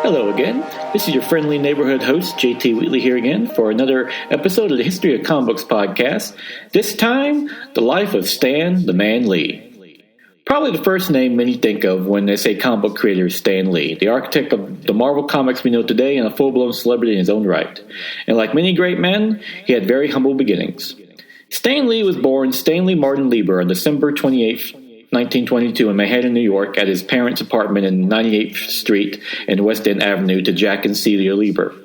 Hello again. This is your friendly neighborhood host, JT Wheatley, here again for another episode of the History of Comic Books podcast. This time, the life of Stan the Man Lee. Probably the first name many think of when they say comic book creator is Stan Lee, the architect of the Marvel Comics we know today and a full-blown celebrity in his own right. And like many great men, he had very humble beginnings. Stan Lee was born Stanley Martin Lieber on December 28th, 1922 in Manhattan, New York, at his parents' apartment in 98th Street and West End Avenue to Jack and Celia Lieber.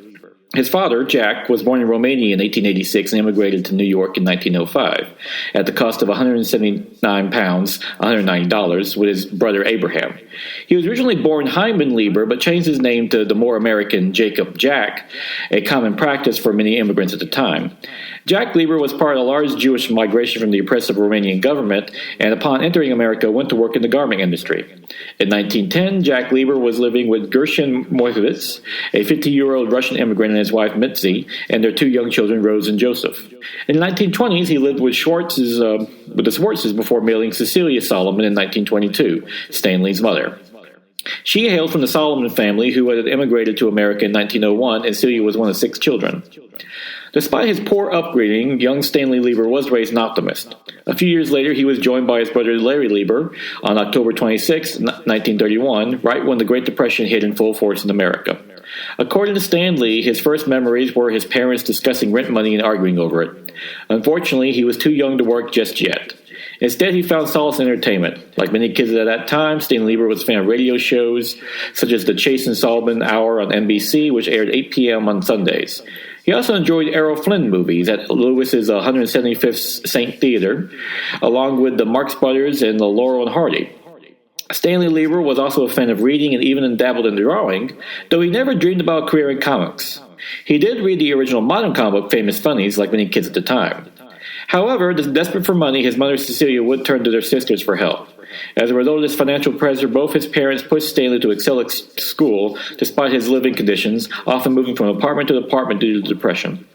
His father, Jack, was born in Romania in 1886 and immigrated to New York in 1905 at the cost of £179, $190, with his brother Abraham. He was originally born Hyman Lieber, but changed his name to the more American Jacob Jack, a common practice for many immigrants at the time. Jack Lieber was part of a large Jewish migration from the oppressive Romanian government, and upon entering America, went to work in the garment industry. In 1910, Jack Lieber was living with Gershon Moisevitz, a 50-year-old Russian immigrant, and his wife Mitzi, and their two young children, Rose and Joseph. In the 1920s, he lived with the Schwartzes before marrying Cecilia Solomon in 1922, Stanley's mother. She hailed from the Solomon family, who had immigrated to America in 1901, and Celia was one of 6 children. Despite his poor upbringing, young Stanley Lieber was raised an optimist. A few years later, he was joined by his brother Larry Lieber on October 26, 1931, right when the Great Depression hit in full force in America. According to Stan Lee, his first memories were his parents discussing rent money and arguing over it. Unfortunately, he was too young to work just yet. Instead, he found solace in entertainment. Like many kids at that time, Stan Lieber was a fan of radio shows, such as the Chase and Solomon Hour on NBC, which aired 8 p.m. on Sundays. He also enjoyed Errol Flynn movies at Lewis's 175th St. Theater, along with the Marx Brothers and the Laurel and Hardy. Stanley Lieber was also a fan of reading and even dabbled in drawing, though he never dreamed about a career in comics. He did read the original modern comic book Famous Funnies, like many kids at the time. However, desperate for money, his mother Cecilia would turn to their sisters for help. As a result of this financial pressure, both his parents pushed Stanley to excel at school despite his living conditions, often moving from apartment to apartment due to depression.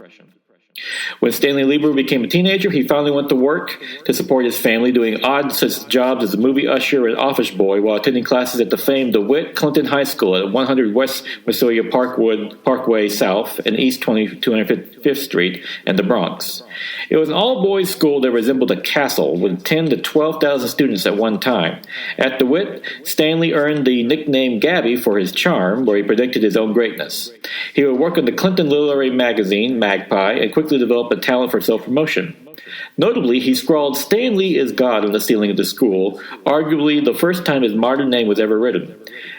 When Stanley Lieber became a teenager, he finally went to work to support his family, doing odd such jobs as a movie usher and office boy while attending classes at the famed DeWitt Clinton High School at 100 West Missouri Parkway South and East 205th Street in the Bronx. It was an all-boys school that resembled a castle with 10 to 12,000 students at one time. At DeWitt, Stanley earned the nickname Gabby for his charm, where he predicted his own greatness. He would work on the Clinton literary magazine, Magpie, and quickly develop a talent for self-promotion. Notably, he scrawled "Stan Lee is God" on the ceiling of the school, arguably the first time his modern name was ever written.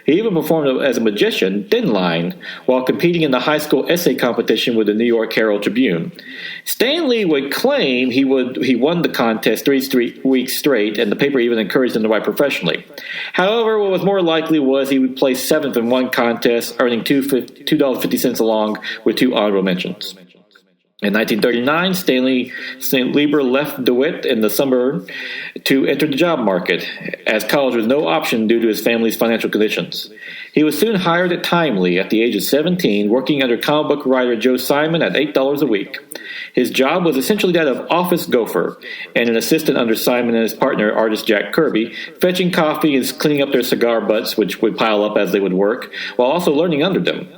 He even performed as a magician, Thin Line, while competing in the high school essay competition with the New York Herald Tribune. Stan Lee would claim he won the contest 3 weeks straight, and the paper even encouraged him to write professionally. However, what was more likely was he would place 7th in one contest, earning $2.50 along with 2 honorable mentions. In 1939, Stanley Lieber left DeWitt in the summer to enter the job market, as college was no option due to his family's financial conditions. He was soon hired at Timely at the age of 17, working under comic book writer Joe Simon at $8 a week. His job was essentially that of office gopher, and an assistant under Simon and his partner, artist Jack Kirby, fetching coffee and cleaning up their cigar butts, which would pile up as they would work, while also learning under them.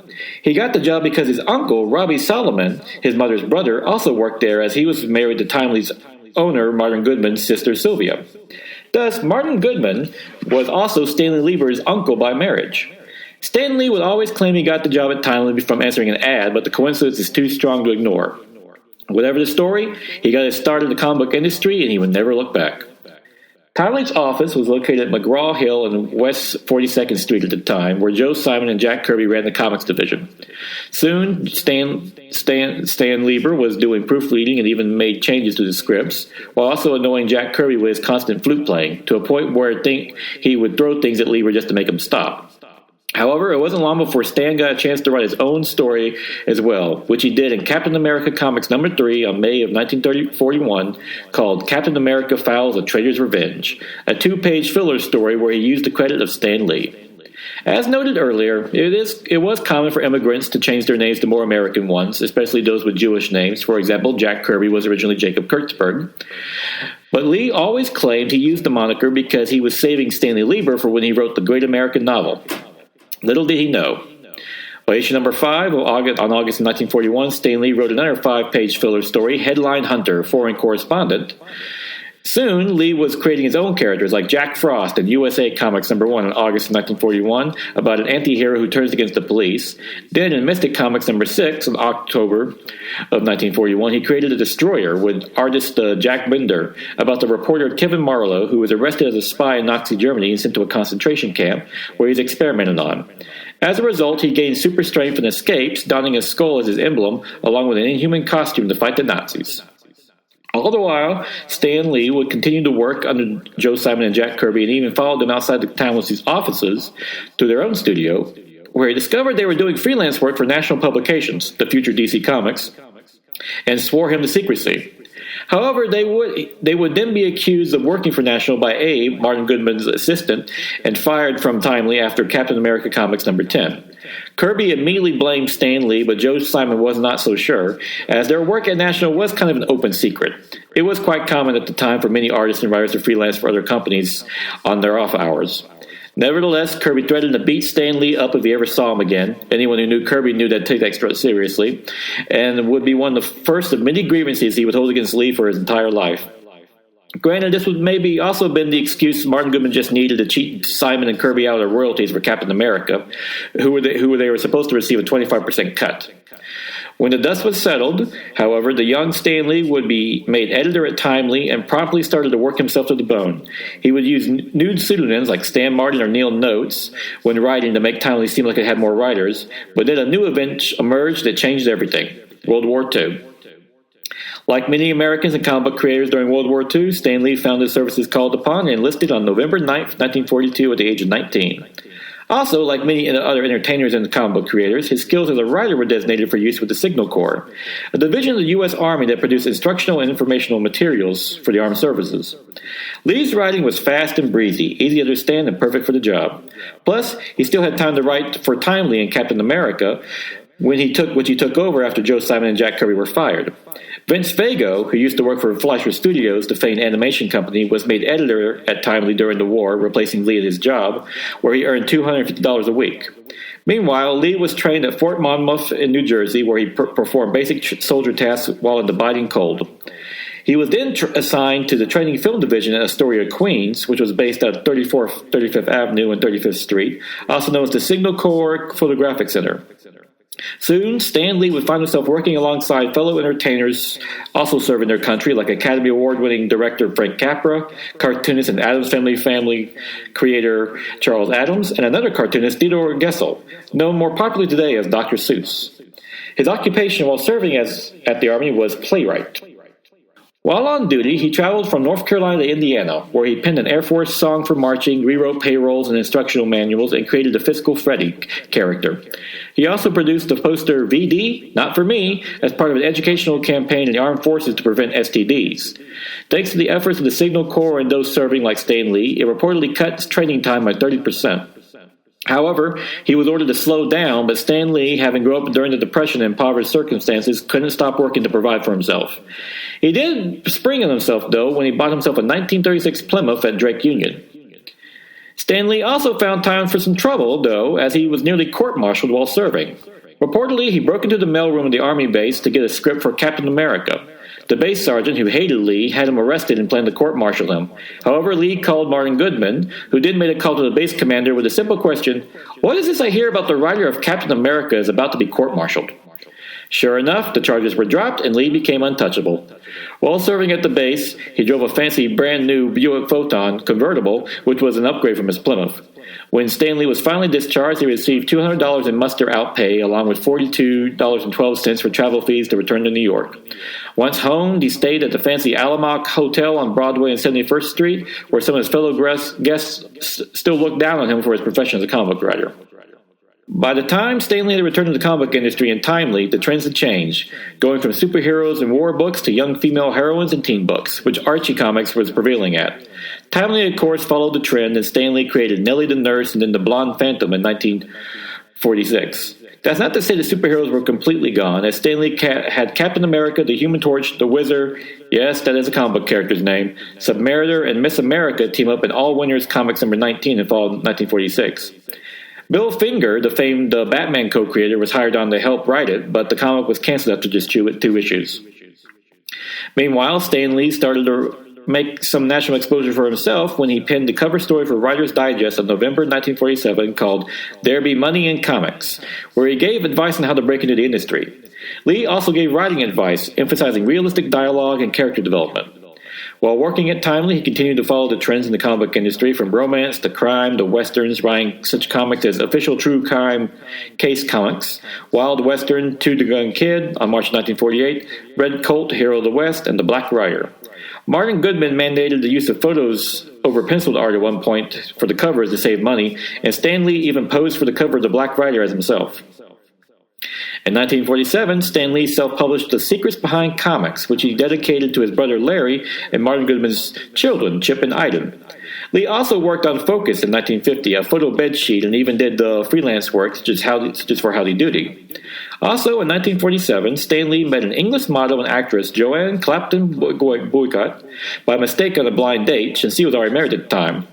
He got the job because his uncle, Robbie Solomon, his mother's brother, also worked there, as he was married to Timely's owner, Martin Goodman's sister, Sylvia. Thus, Martin Goodman was also Stanley Lieber's uncle by marriage. Stanley would always claim he got the job at Timely from answering an ad, but the coincidence is too strong to ignore. Whatever the story, he got his start in the comic book industry, and he would never look back. Timely's office was located at McGraw Hill and West 42nd Street at the time, where Joe Simon and Jack Kirby ran the comics division. Soon, Stan Lieber was doing proofreading and even made changes to the scripts, while also annoying Jack Kirby with his constant flute playing, to a point where he would throw things at Lieber just to make him stop. However, it wasn't long before Stan got a chance to write his own story as well, which he did in Captain America Comics number 3 on May of 1941, called Captain America Files a Traitor's Revenge, a 2-page filler story where he used the credit of Stan Lee. As noted earlier, it was common for immigrants to change their names to more American ones, especially those with Jewish names. For example, Jack Kirby was originally Jacob Kurtzberg. But Lee always claimed he used the moniker because he was saving Stanley Lieber for when he wrote the great American novel. Little did he know. By issue number 5, on August of 1941, Stan Lee wrote another 5-page filler story, Headline Hunter, Foreign Correspondent. Soon, Lee was creating his own characters like Jack Frost in USA Comics number 1 in August of 1941 about an anti-hero who turns against the police. Then in Mystic Comics number 6 in October of 1941, he created a Destroyer with artist Jack Binder about the reporter Kevin Marlowe, who was arrested as a spy in Nazi Germany and sent to a concentration camp where he was experimented on. As a result, he gained super strength and escapes, donning a skull as his emblem, along with an inhuman costume to fight the Nazis. All the while, Stan Lee would continue to work under Joe Simon and Jack Kirby and even followed them outside the Timeless's offices to their own studio, where he discovered they were doing freelance work for national publications, the future DC Comics, and swore him to secrecy. However, they would then be accused of working for National by Abe, Martin Goodman's assistant, and fired from Timely after Captain America Comics number 10. Kirby immediately blamed Stan Lee, but Joe Simon was not so sure, as their work at National was kind of an open secret. It was quite common at the time for many artists and writers to freelance for other companies on their off hours. Nevertheless, Kirby threatened to beat Stan Lee up if he ever saw him again. Anyone who knew Kirby knew that take that extra seriously, and would be one of the first of many grievances he would hold against Lee for his entire life. Granted, this would maybe also been the excuse Martin Goodman just needed to cheat Simon and Kirby out of royalties for Captain America, who they were supposed to receive a 25% cut. When the dust was settled, however, the young Stan Lee would be made editor at Timely and promptly started to work himself to the bone. He would use nude pseudonyms like Stan Martin or Neil Notes when writing to make Timely seem like it had more writers, but then a new event emerged that changed everything: World War II. Like many Americans and comic book creators during World War II, Stan Lee found his services called upon and enlisted on November 9th, 1942 at the age of 19. Also, like many other entertainers and comic book creators, his skills as a writer were designated for use with the Signal Corps, a division of the U.S. Army that produced instructional and informational materials for the armed services. Lee's writing was fast and breezy, easy to understand, and perfect for the job. Plus, he still had time to write for Timely and Captain America, which he took over after Joe Simon and Jack Kirby were fired. Vince Vago, who used to work for Fleischer Studios, the famed animation company, was made editor at Timely during the war, replacing Lee at his job, where he earned $250 a week. Meanwhile, Lee was trained at Fort Monmouth in New Jersey, where he performed basic soldier tasks while in the biting cold. He was then assigned to the training film division at Astoria, Queens, which was based at 35th Avenue and 35th Street, also known as the Signal Corps Photographic Center. Soon, Stan Lee would find himself working alongside fellow entertainers also serving their country, like Academy Award-winning director Frank Capra, cartoonist and Addams Family creator Charles Addams, and another cartoonist, Theodore Gessel, known more popularly today as Dr. Seuss. His occupation while serving at the Army was playwright. While on duty, he traveled from North Carolina to Indiana, where he penned an Air Force song for marching, rewrote payrolls and instructional manuals, and created the Fiscal Freddy character. He also produced the poster VD, Not For Me, as part of an educational campaign in the armed forces to prevent STDs. Thanks to the efforts of the Signal Corps and those serving like Stan Lee, it reportedly cut his training time by 30%. However, he was ordered to slow down, but Stan Lee, having grown up during the Depression in impoverished circumstances, couldn't stop working to provide for himself. He did spring on himself, though, when he bought himself a 1936 Plymouth at Drake Union. Stan Lee also found time for some trouble, though, as he was nearly court-martialed while serving. Reportedly, he broke into the mailroom of the Army base to get a script for Captain America. The base sergeant, who hated Lee, had him arrested and planned to court-martial him. However, Lee called Martin Goodman, who then made a call to the base commander with a simple question: "What is this I hear about the writer of Captain America is about to be court-martialed?" Sure enough, the charges were dropped and Lee became untouchable. While serving at the base, he drove a fancy brand-new Buick Photon convertible, which was an upgrade from his Plymouth. When Stan Lee was finally discharged, he received $200 in muster out pay, along with $42.12 for travel fees to return to New York. Once home, he stayed at the fancy Alamoc Hotel on Broadway and 71st Street, where some of his fellow guests still looked down on him for his profession as a comic book writer. By the time Stan Lee returned to the comic book industry in Timely, the trends had changed, going from superheroes and war books to young female heroines and teen books, which Archie Comics was prevailing at. Timely, of course, followed the trend, and Stan Lee created Nellie the Nurse and then the Blonde Phantom in 1946. That's not to say the superheroes were completely gone, as Stan Lee had Captain America, the Human Torch, the Wizard, yes, that is a comic book character's name, Submariner, and Miss America team up in All Winners Comics number 19 in fall of 1946. Bill Finger, the famed Batman co-creator, was hired on to help write it, but the comic was canceled after just two issues. Meanwhile, Stan Lee started to make some national exposure for himself when he penned the cover story for Writer's Digest of November 1947 called There Be Money in Comics, where he gave advice on how to break into the industry. Lee also gave writing advice, emphasizing realistic dialogue and character development. While working at Timely, he continued to follow the trends in the comic book industry, from romance to crime to westerns, writing such comics as Official True Crime Case Comics, Wild Western, Two the Gun Kid on March 1948, Red Colt, Hero of the West, and The Black Rider. Martin Goodman mandated the use of photos over penciled art at one point for the covers to save money, and Stan Lee even posed for the cover of The Black Rider as himself. In 1947, Stan Lee self-published The Secrets Behind Comics, which he dedicated to his brother Larry and Martin Goodman's children, Chip and Iden. Lee also worked on Focus in 1950, a photo bed sheet, and even did freelance work, such as for Howdy Doody. Also, in 1947, Stan Lee met an English model and actress, Joanne Clapton Boycott, by mistake on a blind date, since she was already married at the time.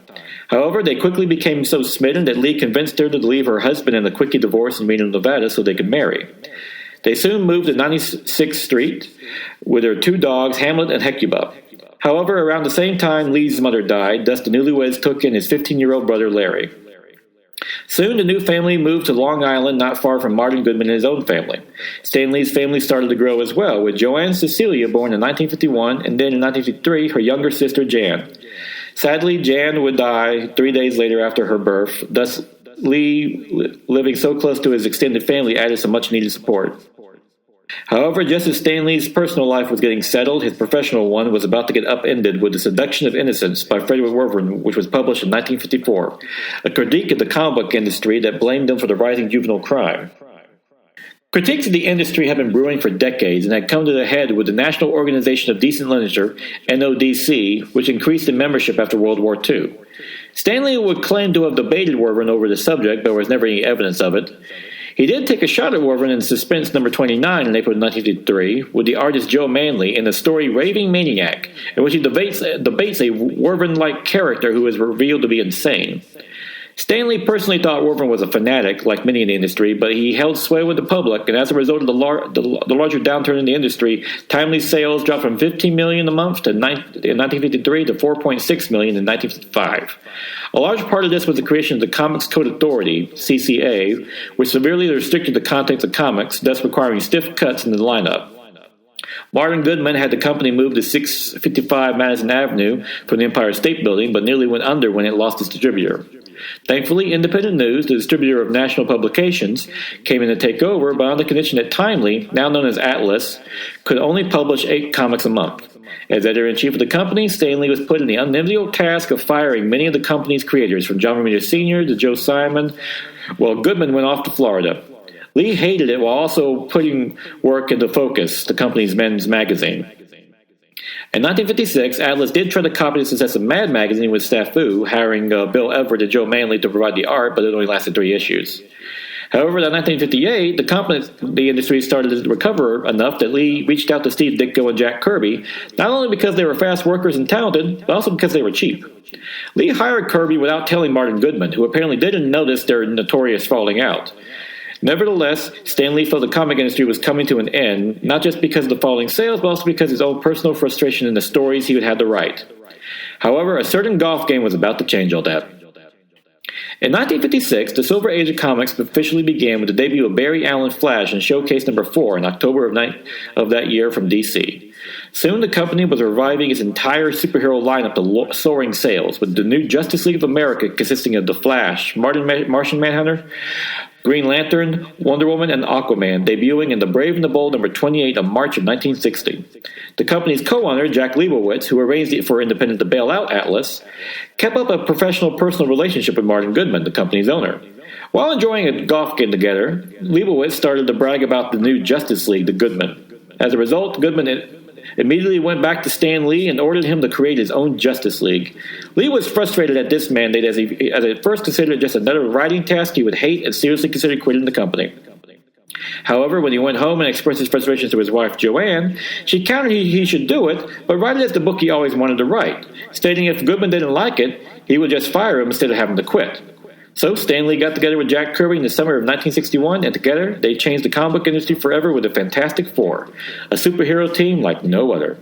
However, they quickly became so smitten that Lee convinced her to leave her husband in a quickie divorce in Reno, Nevada, so they could marry. They soon moved to 96th Street with their two dogs, Hamlet and Hecuba. However, around the same time Lee's mother died, thus the newlyweds took in his 15-year-old brother Larry. Soon, the new family moved to Long Island, not far from Martin Goodman and his own family. Stan Lee's family started to grow as well, with Joanne Cecilia born in 1951, and then in 1953, her younger sister Jan. Sadly, Jan would die 3 days later after her birth, thus Lee, living so close to his extended family, added some much-needed support. However, just as Stan Lee's personal life was getting settled, his professional one was about to get upended with The Seduction of Innocence by Frederick Wervin, which was published in 1954, a critique of the comic book industry that blamed them for the rising juvenile crime. Critiques of the industry had been brewing for decades and had come to a head with the National Organization of Decent Literature, NODC, which increased in membership after World War II. Stan Lee would claim to have debated Wervin over the subject, but there was never any evidence of it. He did take a shot at Wervin in Suspense number 29 in April 1953 with the artist Joe Manley in the story Raving Maniac, in which he debates a Wervin-like character who is revealed to be insane. Stan Lee personally thought Wervin was a fanatic, like many in the industry, but he held sway with the public, and as a result of the larger downturn in the industry, Timely sales dropped from $15 million a month in 1953 to $4.6 million in 1955. A large part of this was the creation of the Comics Code Authority, CCA, which severely restricted the contents of comics, thus requiring stiff cuts in the lineup. Martin Goodman had the company move to 655 Madison Avenue from the Empire State Building, but nearly went under when it lost its distributor. Thankfully, Independent News, the distributor of national publications, came in to take over, but on the condition that Timely, now known as Atlas, could only publish 8 comics a month. As editor-in-chief of the company, Stan Lee was put in the unenviable task of firing many of the company's creators, from John Romita Sr. to Joe Simon, while Goodman went off to Florida. Lee hated it while also putting work into Focus, the company's men's magazine. In 1956, Atlas did try to copy the success of Mad Magazine with Staffu, hiring Bill Everett and Joe Manley to provide the art, but it only lasted 3 issues. However, in 1958, the industry started to recover enough that Lee reached out to Steve Ditko and Jack Kirby, not only because they were fast workers and talented, but also because they were cheap. Lee hired Kirby without telling Martin Goodman, who apparently didn't notice their notorious falling out. Nevertheless, Stan Lee felt the comic industry was coming to an end, not just because of the falling sales, but also because of his own personal frustration in the stories he would have to write. However, a certain golf game was about to change all that. In 1956, the Silver Age of comics officially began with the debut of Barry Allen Flash in Showcase number 4 in October of that year from DC. Soon the company was reviving its entire superhero lineup to soaring sales, with the new Justice League of America consisting of The Flash, Martian Manhunter, Green Lantern, Wonder Woman, and Aquaman, debuting in The Brave and the Bold number 28 of March of 1960. The company's co-owner, Jack Leibowitz, who arranged it for Independent to bail out Atlas, kept up a professional personal relationship with Martin Goodman, the company's owner. While enjoying a golf game together, Leibowitz started to brag about the new Justice League to Goodman. As a result, Goodman immediately went back to Stan Lee and ordered him to create his own Justice League. Lee was frustrated at this mandate as he at first considered it just another writing task he would hate and seriously considered quitting the company. However, when he went home and expressed his frustrations to his wife, Joanne, she countered he should do it, but write it as the book he always wanted to write, stating if Goodman didn't like it, he would just fire him instead of having to quit. So Stan Lee got together with Jack Kirby in the summer of 1961, and together they changed the comic book industry forever with the Fantastic Four, a superhero team like no other.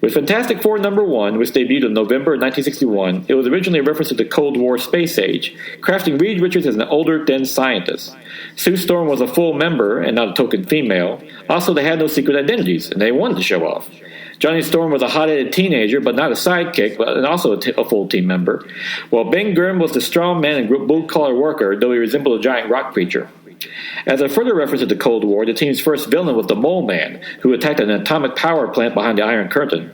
With Fantastic Four #1, which debuted in November of 1961, it was originally a reference to the Cold War space age, crafting Reed Richards as an older, dense scientist. Sue Storm was a full member and not a token female. Also, they had no secret identities, and they wanted to show off. Johnny Storm was a hot-headed teenager, but not a sidekick, and also a full team member, while Ben Grimm was the strong man and blue-collar worker, though he resembled a giant rock creature. As a further reference to the Cold War, the team's first villain was the Mole Man, who attacked an atomic power plant behind the Iron Curtain.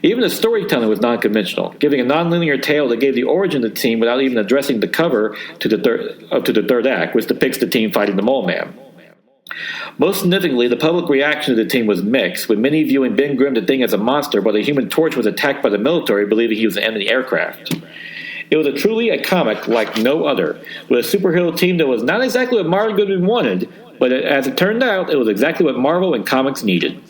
Even the storytelling was non-conventional, giving a non-linear tale that gave the origin of the team without even addressing the cover to the third act, which depicts the team fighting the Mole Man. Most significantly, the public reaction to the team was mixed, with many viewing Ben Grimm the Thing as a monster, while the Human Torch was attacked by the military, believing he was an enemy aircraft. It was truly a comic like no other, with a superhero team that was not exactly what Marvel Goodman wanted, but as it turned out, it was exactly what Marvel and comics needed.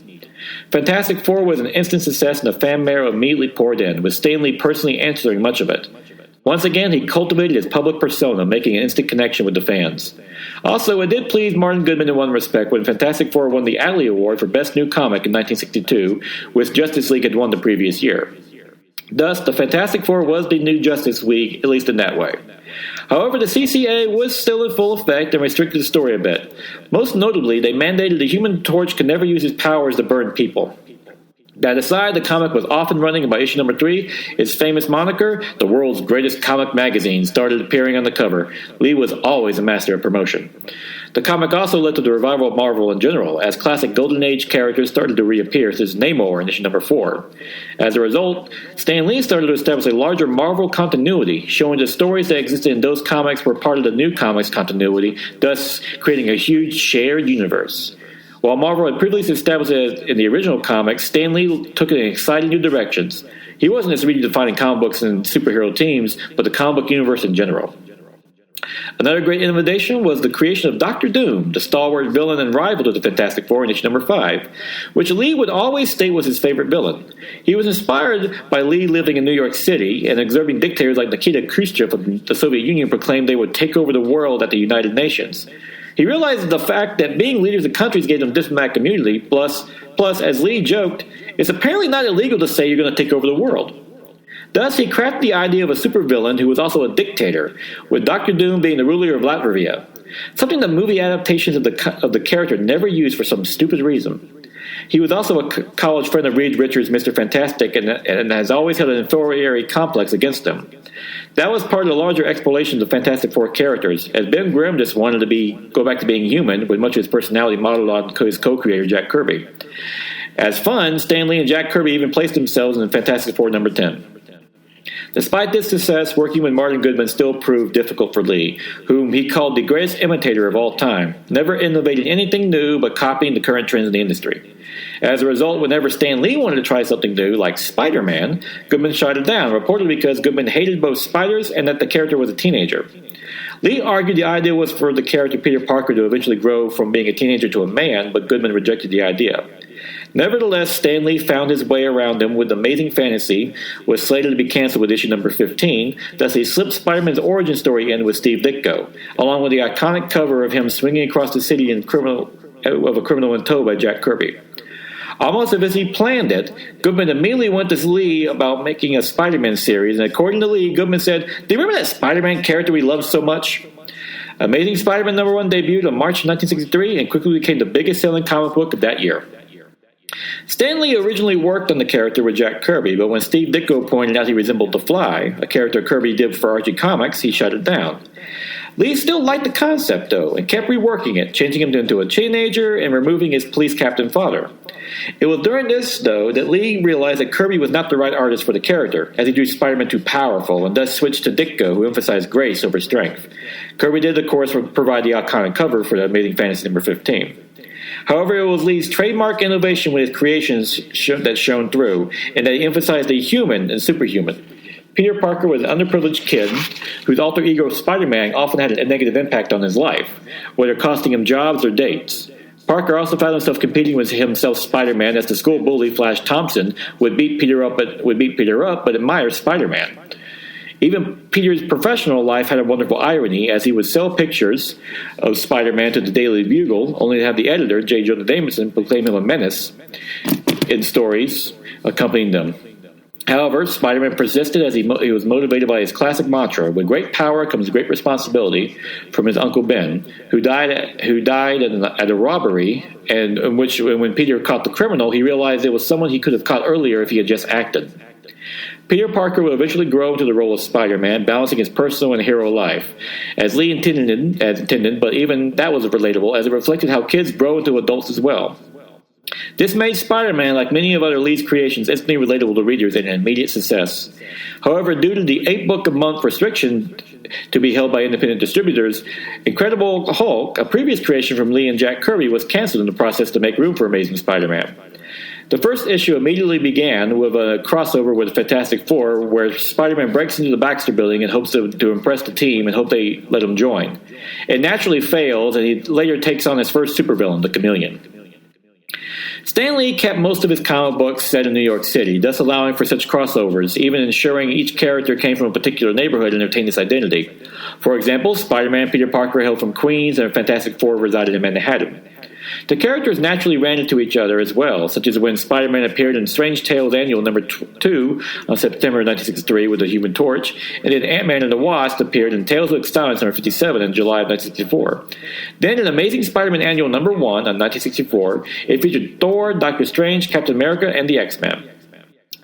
Fantastic Four was an instant success, and the fan mail immediately poured in, with Stan Lee personally answering much of it. Once again, he cultivated his public persona, making an instant connection with the fans. Also, it did please Martin Goodman in one respect when Fantastic Four won the Adley Award for Best New Comic in 1962, which Justice League had won the previous year. Thus, the Fantastic Four was the new Justice League, at least in that way. However, the CCA was still in full effect and restricted the story a bit. Most notably, they mandated the Human Torch could never use his powers to burn people. That aside, the comic was off and running, and by issue #3, its famous moniker, the world's greatest comic magazine, started appearing on the cover. Lee was always a master of promotion. The comic also led to the revival of Marvel in general, as classic Golden Age characters started to reappear, such as Namor in issue #4. As a result, Stan Lee started to establish a larger Marvel continuity, showing the stories that existed in those comics were part of the new comics continuity, thus creating a huge shared universe. While Marvel had previously established it in the original comics, Stan Lee took it in exciting new directions. He wasn't just redefining comic books and superhero teams, but the comic book universe in general. Another great innovation was the creation of Dr. Doom, the stalwart villain and rival to the Fantastic Four in issue #5, which Lee would always state was his favorite villain. He was inspired by Lee living in New York City and observing dictators like Nikita Khrushchev of the Soviet Union proclaim they would take over the world at the United Nations. He realized the fact that being leaders of countries gave them diplomatic immunity, plus, as Lee joked, it's apparently not illegal to say you're going to take over the world. Thus, he crafted the idea of a supervillain who was also a dictator, with Dr. Doom being the ruler of Latvia, something that movie adaptations of the character never used for some stupid reason. He was also a college friend of Reed Richards' Mr. Fantastic and has always had an inferiority complex against him. That was part of the larger exploration of the Fantastic Four characters, as Ben Grimm just wanted to go back to being human, with much of his personality modeled on his co-creator Jack Kirby. As fun, Stan Lee and Jack Kirby even placed themselves in Fantastic Four #10. Despite this success, working with Martin Goodman still proved difficult for Lee, whom he called the greatest imitator of all time, never innovating anything new but copying the current trends in the industry. As a result, whenever Stan Lee wanted to try something new, like Spider-Man, Goodman shot it down, reportedly because Goodman hated both spiders and that the character was a teenager. Lee argued the idea was for the character Peter Parker to eventually grow from being a teenager to a man, but Goodman rejected the idea. Nevertheless, Stan Lee found his way around him with Amazing Fantasy, was slated to be canceled with issue #15, thus he slipped Spider-Man's origin story in with Steve Ditko, along with the iconic cover of him swinging across the city of a criminal in tow by Jack Kirby. Almost as he planned it, Goodman immediately went to Lee about making a Spider-Man series, and according to Lee, Goodman said, "Do you remember that Spider-Man character we loved so much?" Amazing Spider-Man #1 debuted in March 1963 and quickly became the biggest selling comic book of that year. Stan Lee originally worked on the character with Jack Kirby, but when Steve Ditko pointed out he resembled The Fly, a character Kirby did for Archie Comics, he shut it down. Lee still liked the concept, though, and kept reworking it, changing him into a teenager and removing his police captain father. It was during this, though, that Lee realized that Kirby was not the right artist for the character, as he drew Spider-Man too powerful, and thus switched to Ditko, who emphasized grace over strength. Kirby did, of course, provide the iconic cover for the Amazing Fantasy #15. However, it was Lee's trademark innovation with his creations that shone through, and that he emphasized the human and superhuman. Peter Parker was an underprivileged kid whose alter ego Spider-Man often had a negative impact on his life, whether costing him jobs or dates. Parker also found himself competing with himself Spider-Man, as the school bully Flash Thompson would beat Peter up but admire Spider-Man. Even Peter's professional life had a wonderful irony, as he would sell pictures of Spider-Man to the Daily Bugle, only to have the editor, J. Jonah Jameson, proclaim him a menace in stories accompanying them. However, Spider-Man persisted as he was motivated by his classic mantra, "With great power comes great responsibility," from his Uncle Ben, who died at a robbery, and in which, when Peter caught the criminal, he realized it was someone he could have caught earlier if he had just acted. Peter Parker would eventually grow into the role of Spider-Man, balancing his personal and hero life, as Lee intended, but even that was relatable, as it reflected how kids grow into adults as well. This made Spider-Man, like many of other Lee's creations, instantly relatable to readers and an immediate success. However, due to the 8-book-a-month restriction to be held by independent distributors, Incredible Hulk, a previous creation from Lee and Jack Kirby, was canceled in the process to make room for Amazing Spider-Man. The first issue immediately began with a crossover with Fantastic Four, where Spider-Man breaks into the Baxter Building and hopes to impress the team and hope they let him join. It naturally fails, and he later takes on his first supervillain, the Chameleon. Stan Lee kept most of his comic books set in New York City, thus allowing for such crossovers, even ensuring each character came from a particular neighborhood and retained its identity. For example, Spider-Man Peter Parker hailed from Queens, and Fantastic Four resided in Manhattan. The characters naturally ran into each other as well, such as when Spider-Man appeared in Strange Tales Annual number 2 on September 1963 with the Human Torch, and then Ant-Man and the Wasp appeared in Tales of Astonishment number 57 in July of 1964. Then in Amazing Spider-Man Annual number 1 on 1964, it featured Thor, Doctor Strange, Captain America, and the X-Men.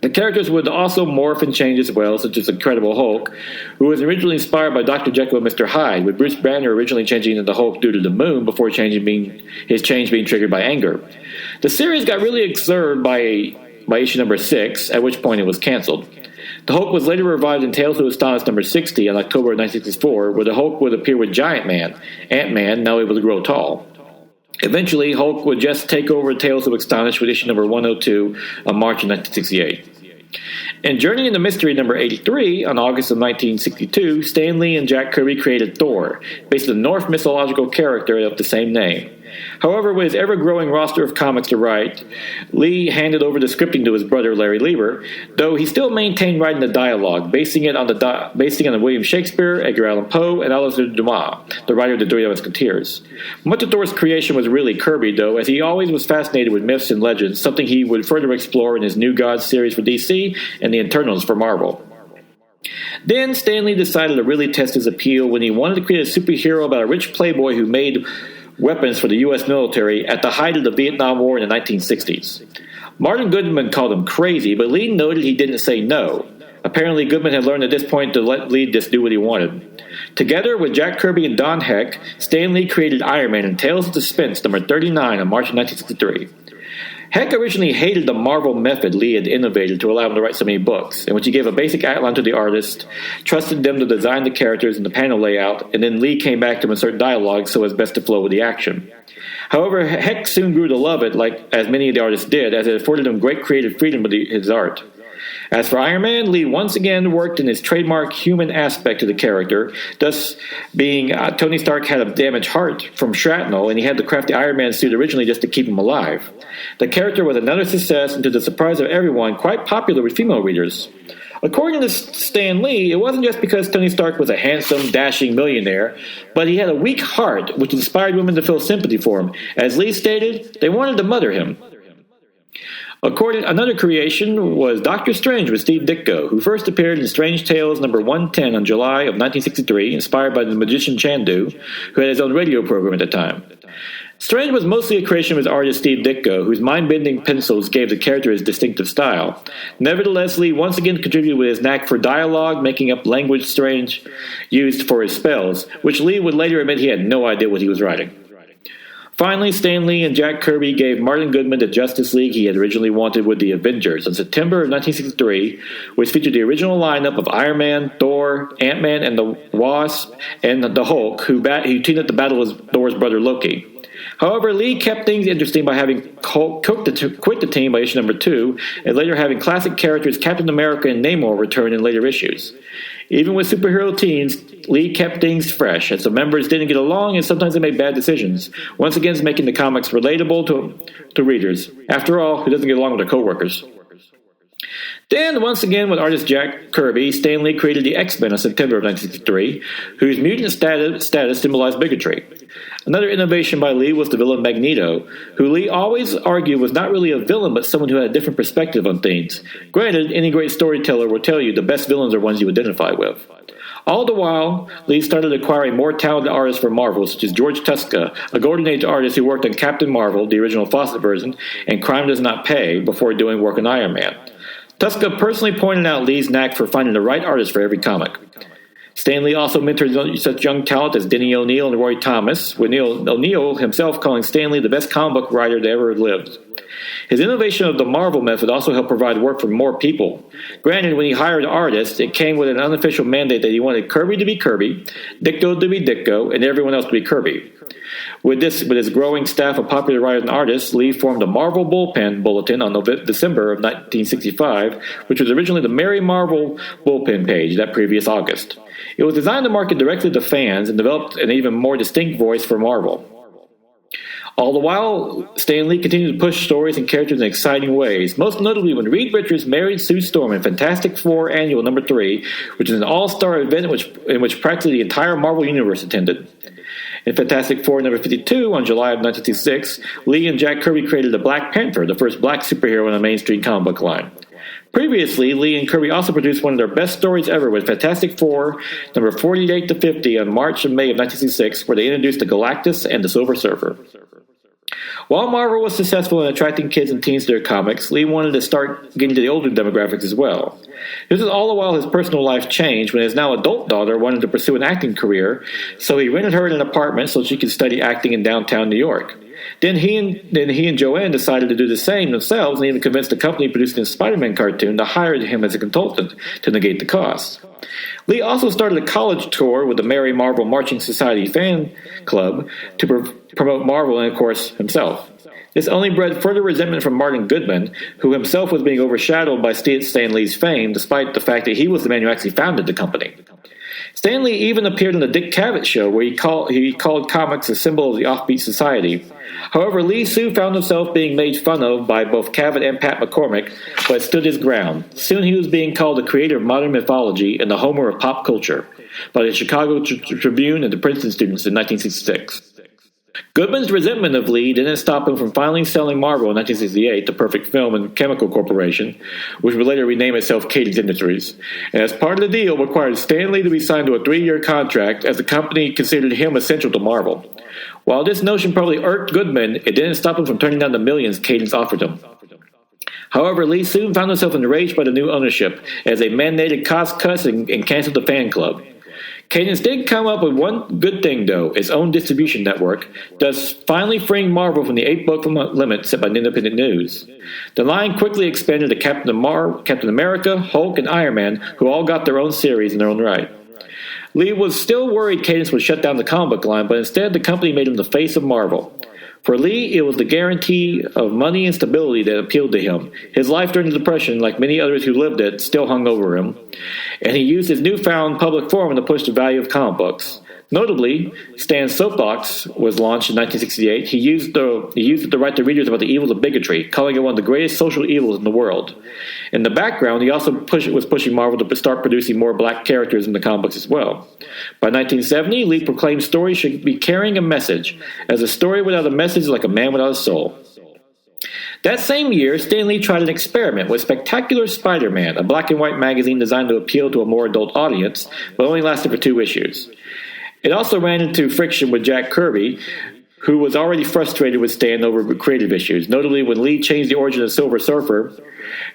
The characters would also morph and change as well, such as Incredible Hulk, who was originally inspired by Dr. Jekyll and Mr. Hyde, with Bruce Banner originally changing into the Hulk due to the moon before his change being triggered by anger. The series got really absurd by issue number 6, at which point it was canceled. The Hulk was later revived in Tales of Astonish number 60 in October of 1964, where the Hulk would appear with Giant Man, Ant-Man, now able to grow tall. Eventually, Hulk would just take over Tales of Astonish with issue number 102 on March of 1968. In Journey into Mystery number 83, on August of 1962, Stan Lee and Jack Kirby created Thor, based on the Norse mythological character of the same name. However, with his ever-growing roster of comics to write, Lee handed over the scripting to his brother Larry Lieber, though he still maintained writing the dialogue, basing on William Shakespeare, Edgar Allan Poe, and Alexander Dumas, the writer of the Three Musketeers. Much of Thor's creation was really Kirby, though, as he always was fascinated with myths and legends, something he would further explore in his New Gods series for DC and the Eternals for Marvel. Then Stan Lee decided to really test his appeal when he wanted to create a superhero about a rich playboy who made weapons for the U.S. military at the height of the Vietnam War in the 1960s. Martin Goodman called him crazy, but Lee noted he didn't say no. Apparently, Goodman had learned at this point to let Lee just do what he wanted. Together with Jack Kirby and Don Heck, Stan Lee created Iron Man in Tales of Suspense number 39 on March of 1963. Heck originally hated the Marvel method Lee had innovated to allow him to write so many books, in which he gave a basic outline to the artist, trusted them to design the characters and the panel layout, and then Lee came back to insert dialogue so as best to flow with the action. However, Heck soon grew to love it, as many of the artists did, as it afforded him great creative freedom with his art. As for Iron Man, Lee once again worked in his trademark human aspect of the character, thus being Tony Stark had a damaged heart from shrapnel, and he had to craft the Iron Man suit originally just to keep him alive. The character was another success, and to the surprise of everyone, quite popular with female readers. According to Stan Lee, it wasn't just because Tony Stark was a handsome, dashing millionaire, but he had a weak heart, which inspired women to feel sympathy for him. As Lee stated, they wanted to mother him. Another creation was Doctor Strange with Steve Ditko, who first appeared in Strange Tales number 110 on July of 1963, inspired by the magician Chandu, who had his own radio program at the time. Strange was mostly a creation of his artist Steve Ditko, whose mind-bending pencils gave the character his distinctive style. Nevertheless, Lee once again contributed with his knack for dialogue, making up language Strange used for his spells, which Lee would later admit he had no idea what he was writing. Finally, Stan Lee and Jack Kirby gave Martin Goodman the Justice League he had originally wanted with the Avengers in September of 1963, which featured the original lineup of Iron Man, Thor, Ant-Man and the Wasp, and the Hulk, who teamed up to battle with Thor's brother Loki. However, Lee kept things interesting by having Hulk quit the team by issue number 2, and later having classic characters Captain America and Namor return in later issues. Even with superhero teams, Lee kept things fresh, as the members didn't get along and sometimes they made bad decisions, once again making the comics relatable to readers. After all, who doesn't get along with their coworkers? Then, once again, with artist Jack Kirby, Stan Lee created the X-Men in September of 1963, whose mutant status symbolized bigotry. Another innovation by Lee was the villain Magneto, who Lee always argued was not really a villain but someone who had a different perspective on things. Granted, any great storyteller will tell you the best villains are ones you identify with. All the while, Lee started acquiring more talented artists for Marvel, such as George Tuska, a Golden Age artist who worked on Captain Marvel, the original Fawcett version, and Crime Does Not Pay, before doing work on Iron Man. Tuska personally pointed out Lee's knack for finding the right artist for every comic. Stan Lee also mentored such young talent as Denny O'Neil and Roy Thomas, with O'Neil himself calling Stan Lee the best comic book writer that ever lived. His innovation of the Marvel method also helped provide work for more people. Granted, when he hired artists, it came with an unofficial mandate that he wanted Kirby to be Kirby, Ditko to be Ditko, and everyone else to be Kirby. With his growing staff of popular writers and artists, Lee formed the Marvel Bullpen Bulletin on December of 1965, which was originally the Mary Marvel Bullpen page that previous August. It was designed to market directly to fans and developed an even more distinct voice for Marvel. All the while, Stan Lee continued to push stories and characters in exciting ways, most notably when Reed Richards married Sue Storm in Fantastic Four Annual No. 3, which is an all-star event in which practically the entire Marvel Universe attended. In Fantastic Four No. 52, on July of 1966, Lee and Jack Kirby created the Black Panther, the first black superhero in a mainstream comic book line. Previously, Lee and Kirby also produced one of their best stories ever with Fantastic Four No. 48 to 50 on March and May of 1966, where they introduced the Galactus and the Silver Surfer. While Marvel was successful in attracting kids and teens to their comics, Lee wanted to start getting to the older demographics as well. This is all the while his personal life changed when his now adult daughter wanted to pursue an acting career, so he rented her an apartment so she could study acting in downtown New York. Then he and Joanne decided to do the same themselves and even convinced the company producing a Spider-Man cartoon to hire him as a consultant to negate the costs. Lee also started a college tour with the Mary Marvel Marching Society fan club to promote Marvel and, of course, himself. This only bred further resentment from Martin Goodman, who himself was being overshadowed by Stan Lee's fame, despite the fact that he was the man who actually founded the company. Stan Lee even appeared on the Dick Cavett show, where he called comics a symbol of the offbeat society. However, Lee soon found himself being made fun of by both Cavett and Pat McCormick, but stood his ground. Soon he was being called the creator of modern mythology and the Homer of pop culture by the Chicago Tribune and the Princeton students in 1966. Goodman's resentment of Lee didn't stop him from finally selling Marvel in 1968 to Perfect Film and Chemical Corporation, which would later rename itself Cadence Industries, and as part of the deal required Stan Lee to be signed to a 3-year contract as the company considered him essential to Marvel. While this notion probably irked Goodman, it didn't stop him from turning down the millions Cadence offered him. However, Lee soon found himself enraged by the new ownership as they mandated cost cuts and canceled the fan club. Cadence did come up with one good thing, though, its own distribution network, thus finally freeing Marvel from the 8-book limit set by Independent News. The line quickly expanded to Captain America, Hulk, and Iron Man, who all got their own series in their own right. Lee was still worried Cadence would shut down the comic book line, but instead the company made him the face of Marvel. For Lee, it was the guarantee of money and stability that appealed to him. His life during the Depression, like many others who lived it, still hung over him, and he used his newfound public forum to push the value of comic books. Notably, Stan's Soapbox was launched in 1968. He used it to write to readers about the evils of bigotry, calling it one of the greatest social evils in the world. In the background, he also was pushing Marvel to start producing more black characters in the comic books as well. By 1970, Lee proclaimed stories should be carrying a message, as a story without a message is like a man without a soul. That same year, Stan Lee tried an experiment with Spectacular Spider-Man, a black and white magazine designed to appeal to a more adult audience, but only lasted for 2 issues. It also ran into friction with Jack Kirby, who was already frustrated with Stan over creative issues. Notably, when Lee changed the origin of Silver Surfer,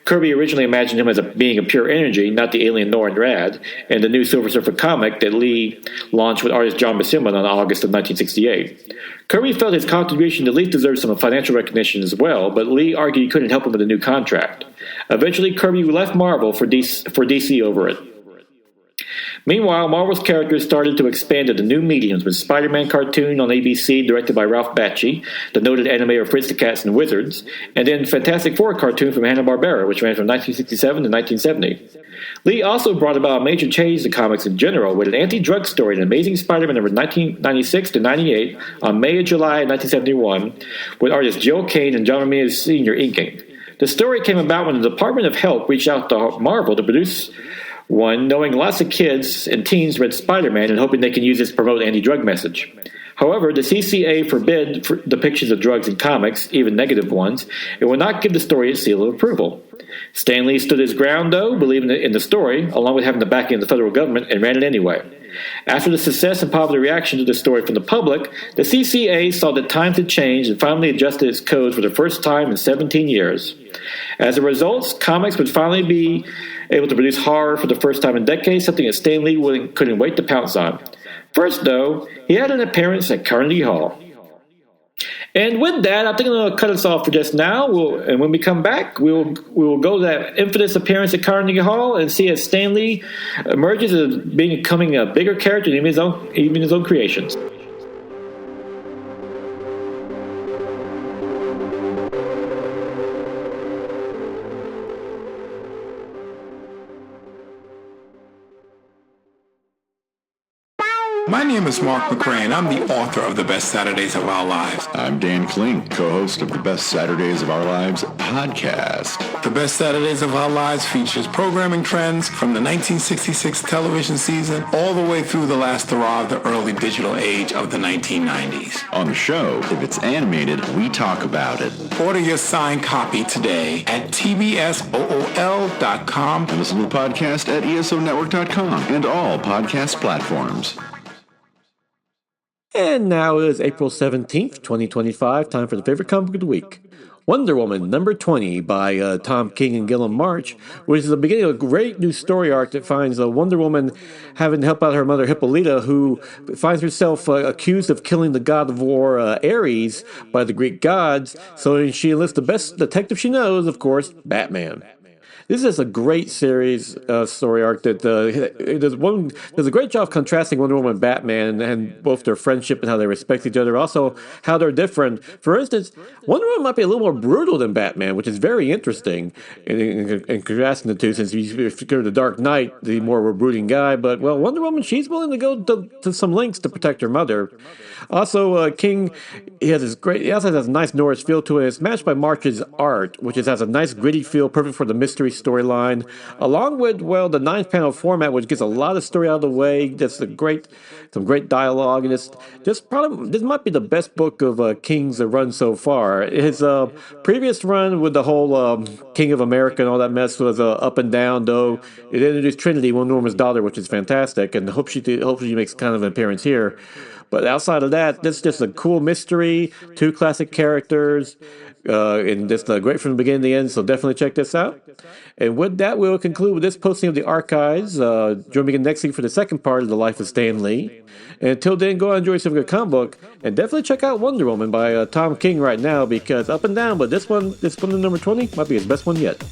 Kirby originally imagined him as being a pure energy, not the alien Norrin Rad, and the new Silver Surfer comic that Lee launched with artist John Buscema on August of 1968. Kirby felt his contribution to Lee deserved some financial recognition as well, but Lee argued he couldn't help him with a new contract. Eventually, Kirby left Marvel for DC over it. Meanwhile, Marvel's characters started to expand into new mediums, with Spider-Man cartoon on ABC directed by Ralph Bakshi, the noted animator Fritz the Cats and Wizards, and then Fantastic Four cartoon from Hanna-Barbera, which ran from 1967 to 1970. Lee also brought about a major change to comics in general, with an anti-drug story in Amazing Spider-Man number 1996 to 98 on May and July 1971, with artists Joe Kane and John Romita Sr. inking. The story came about when the Department of Health reached out to Marvel to produce one, knowing lots of kids and teens read Spider-Man and hoping they can use this to promote anti-drug message. However, the CCA forbid depictions of drugs in comics, even negative ones, and would not give the story its seal of approval. Stan Lee stood his ground, though, believing in the story, along with having the backing of the federal government, and ran it anyway. After the success and popular reaction to the story from the public, the CCA saw that times had changed and finally adjusted its codes for the first time in 17 years. As a result, comics would finally be able to produce horror for the first time in decades, something that Stan Lee couldn't wait to pounce on. First, though, he had an appearance at Carnegie Hall. And with that, I think I'm going to cut us off for just now. And when we come back, we will go to that infamous appearance at Carnegie Hall and see as Stan Lee emerges as becoming a bigger character than even his own creations. My name is Mark McCray, and I'm the author of The Best Saturdays of Our Lives. I'm Dan Klink, co-host of the Best Saturdays of Our Lives podcast. The Best Saturdays of Our Lives features programming trends from the 1966 television season all the way through the last hurrah of the early digital age of the 1990s. On the show, if it's animated, we talk about it. Order your signed copy today at tbsool.com. And listen to the podcast at esonetwork.com and all podcast platforms. And now is April 17th, 2025, time for the favorite comic book of the week. Wonder Woman, number 20 by Tom King and Gilliam March, which is the beginning of a great new story arc that finds Wonder Woman having to help out her mother Hippolyta, who finds herself accused of killing the god of war Ares by the Greek gods, so she enlists the best detective she knows, of course, Batman. This is a great series story arc that does a great job of contrasting Wonder Woman and Batman and both their friendship and how they respect each other, also how they're different. For instance, Wonder Woman might be a little more brutal than Batman, which is very interesting in contrasting the two, since if you go to the Dark Knight, the more brooding guy, but well, Wonder Woman, she's willing to go to some lengths to protect her mother. Also, King, he also has a nice Norris feel to it. It's matched by March's art, which has a nice gritty feel, perfect for the mystery storyline, along with, well, the 9-panel format, which gets a lot of story out of the way. That's some great dialogue, and this might be the best book of King's run so far. His previous run with the whole King of America and all that mess was up and down, though it introduced Trinity, Wonder Woman's daughter, which is fantastic, and hopefully she makes kind of an appearance here. But outside of that, this is just a cool mystery, 2 classic characters, and just great from the beginning to the end, so definitely check this out. And with that, we'll conclude with this posting of the archives. Join me again next week for the second part of The Life of Stan Lee. And until then, go out and enjoy some good comic book, and definitely check out Wonder Woman by Tom King right now, because up and down, but this one number 20 might be his best one yet.